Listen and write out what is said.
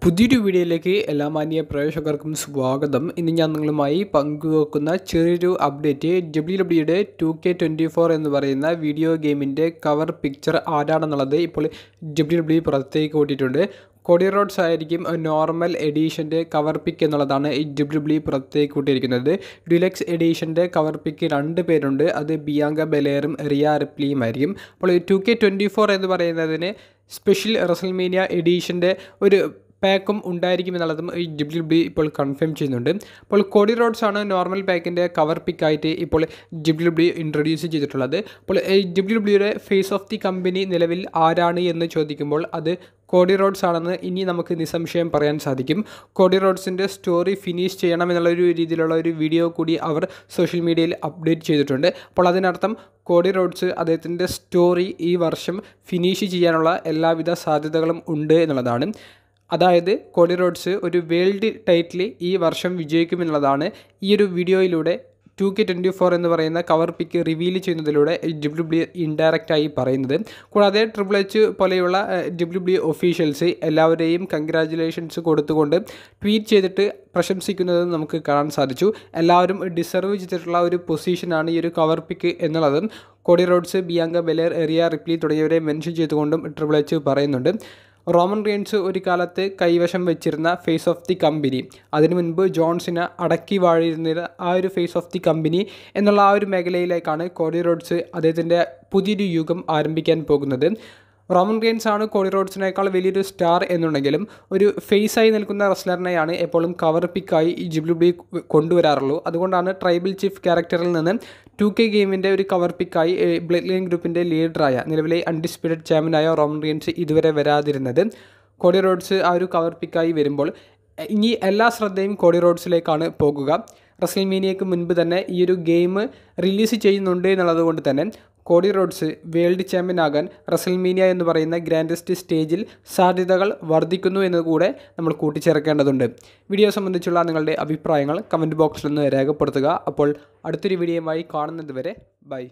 പുതിയൊരു വീഡിയോയിലേക്ക് എല്ലാ മാന്യ പ്രേക്ഷകർക്കും സ്വാഗതം. ഇന്ന് ഞാൻ നിങ്ങളുമായി പങ്കുവെക്കുന്ന ചെറിയൊരു അപ്ഡേറ്റ് WWE 2K24 എന്ന് പറയുന്ന വീഡിയോ ഗെയിമിൻ്റെ കവർ പിക്ചർ ആരാണെന്നുള്ളത് ഇപ്പോൾ WWE പുറത്തേക്ക് കൂട്ടിയിട്ടുണ്ട്. കോഡി റോഡ്സ് ആയിരിക്കും നോർമൽ എഡീഷൻ്റെ കവർ പിക്ക് എന്നുള്ളതാണ് ഈ WWE പുറത്തേക്ക് കൂട്ടിയിരിക്കുന്നത്. ഡിലക്സ് എഡീഷൻ്റെ കവർ പിക്ക് 2 പേരുണ്ട്. അത് ബിയാങ്ക ബെലേറും റിയ റിപ്ലിയും ആയിരിക്കും. അപ്പോൾ 2K24 എന്ന് പറയുന്നതിന് സ്പെഷ്യൽ റെസൽമേനിയ എഡീഷൻ്റെ ഒരു പാക്കും ഉണ്ടായിരിക്കുമെന്നുള്ളതും ഈ WWE ഇപ്പോൾ കൺഫേം ചെയ്യുന്നുണ്ട്. അപ്പോൾ കോഡി റോഡ്സ് ആണ് നോർമൽ പാക്കിൻ്റെ കവർ പിക്കായിട്ട് ഇപ്പോൾ WWE ഇൻട്രൊഡ്യൂസ് ചെയ്തിട്ടുള്ളത്. അപ്പോൾ WWEയുടെ ഫേസ് ഓഫ് ദി കമ്പനി നിലവിൽ ആരാണ് എന്ന് ചോദിക്കുമ്പോൾ അത് കോഡി റോഡ്സ് ആണെന്ന് ഇനി നമുക്ക് നിസ്സംശയം പറയാൻ സാധിക്കും. കോഡി റോഡ്സിൻ്റെ സ്റ്റോറി ഫിനിഷ് ചെയ്യണമെന്നുള്ളൊരു രീതിയിലുള്ള ഒരു വീഡിയോ കൂടി അവർ സോഷ്യൽ മീഡിയയിൽ അപ്ഡേറ്റ് ചെയ്തിട്ടുണ്ട്. അപ്പോൾ അതിനർത്ഥം കോഡി റോഡ്സ് അദ്ദേഹത്തിൻ്റെ സ്റ്റോറി ഈ വർഷം ഫിനിഷ് ചെയ്യാനുള്ള എല്ലാവിധ സാധ്യതകളും ഉണ്ട് എന്നുള്ളതാണ്. അതായത് കോഡി റോഡ്സ് ഒരു വേൾഡ് ടൈറ്റിൽ ഈ വർഷം വിജയിക്കുമെന്നുള്ളതാണ് ഈ ഒരു വീഡിയോയിലൂടെ 2K24 എന്ന് പറയുന്ന കവർ പിക്ക് റിവീൽ ചെയ്യുന്നതിലൂടെ WWE ഇൻഡയറക്റ്റായി പറയുന്നത്. കൂടാതെ ട്രിപ്പിൾ എച്ച് പോലെയുള്ള WWE ഒഫീഷ്യൽസ് എല്ലാവരെയും കൺഗ്രാജുലേഷൻസ് കൊടുത്തുകൊണ്ട് ട്വീറ്റ് ചെയ്തിട്ട് പ്രശംസിക്കുന്നത് നമുക്ക് കാണാൻ സാധിച്ചു. എല്ലാവരും ഡിസർവ് ചെയ്തിട്ടുള്ള ഒരു പൊസിഷനാണ് ഈ ഒരു കവർ പിക്ക് എന്നുള്ളതും Cody Rhodes, Bianca Belair, Riya Ripley തുടങ്ങിയവരെ മെൻഷൻ ചെയ്തുകൊണ്ടും ട്രിപ്പിൾ എച്ച് പറയുന്നുണ്ട്. റോമൻ റെയിൻസ് ഒരു കാലത്ത് കൈവശം വെച്ചിരുന്ന ഫേസ് ഓഫ് ദി കമ്പനി, അതിനു മുൻപ് ജോൺസിനെ അടക്കി വാഴിയിരുന്ന ആ ഒരു ഫേസ് ഓഫ് ദി കമ്പനി എന്നുള്ള ആ ഒരു മേഖലയിലേക്കാണ് കോഡി റോഡ്സ് അദ്ദേഹത്തിൻ്റെ പുതിയൊരു യുഗം ആരംഭിക്കാൻ പോകുന്നത്. റോമൻ റെയിൻസ് ആണ് കോഡി റോഡ്സിനേക്കാൾ വലിയൊരു സ്റ്റാർ എന്നുണ്ടെങ്കിലും ഒരു ഫേസായി നിൽക്കുന്ന റെസ്ലറിനെയാണ് എപ്പോഴും കവർ പിക്കായി ഈ WWE കൊണ്ടുവരാറുള്ളൂ. അതുകൊണ്ടാണ് ട്രൈബൽ ചീഫ് ക്യാരക്ടറിൽ നിന്ന് 2K ഗെയിമിൻ്റെ ഒരു കവർ പിക്കായി ബ്ലഡ് ലൈൻ ഗ്രൂപ്പിൻ്റെ ലീഡറായ നിലവിലെ അൺഡിസ്പ്യൂട്ടഡ് ചാമ്പ്യനായ റോമൻ റെയിൻസ് ഇതുവരെ വരാതിരുന്നത്. കോഡി റോഡ്സ് ആ ഒരു കവർ പിക്കായി വരുമ്പോൾ ഇനി എല്ലാ ശ്രദ്ധയും കോഡി റോഡ്സിലേക്കാണ് പോകുക. റെസ്ൽമേനിയയ്ക്ക് മുൻപ് തന്നെ ഈ ഒരു ഗെയിം റിലീസ് ചെയ്യുന്നുണ്ട് എന്നുള്ളത് കൊണ്ട് തന്നെ കോഡി റോഡ്സ് വേൾഡ് ചാമ്പ്യൻ ആകാൻ റെസൽമേനിയ എന്ന് പറയുന്ന ഗ്രാൻഡസ്റ്റ് സ്റ്റേജിൽ സാധ്യതകൾ വർദ്ധിക്കുന്നു എന്ന് കൂടെ നമ്മൾ കൂട്ടിച്ചേർക്കേണ്ടതുണ്ട്. വീഡിയോ സംബന്ധിച്ചുള്ള നിങ്ങളുടെ അഭിപ്രായങ്ങൾ കമൻറ്റ് ബോക്സിൽ നിന്ന് രേഖപ്പെടുത്തുക. അപ്പോൾ അടുത്തൊരു വീഡിയോയുമായി കാണുന്നത് വരെ ബൈ.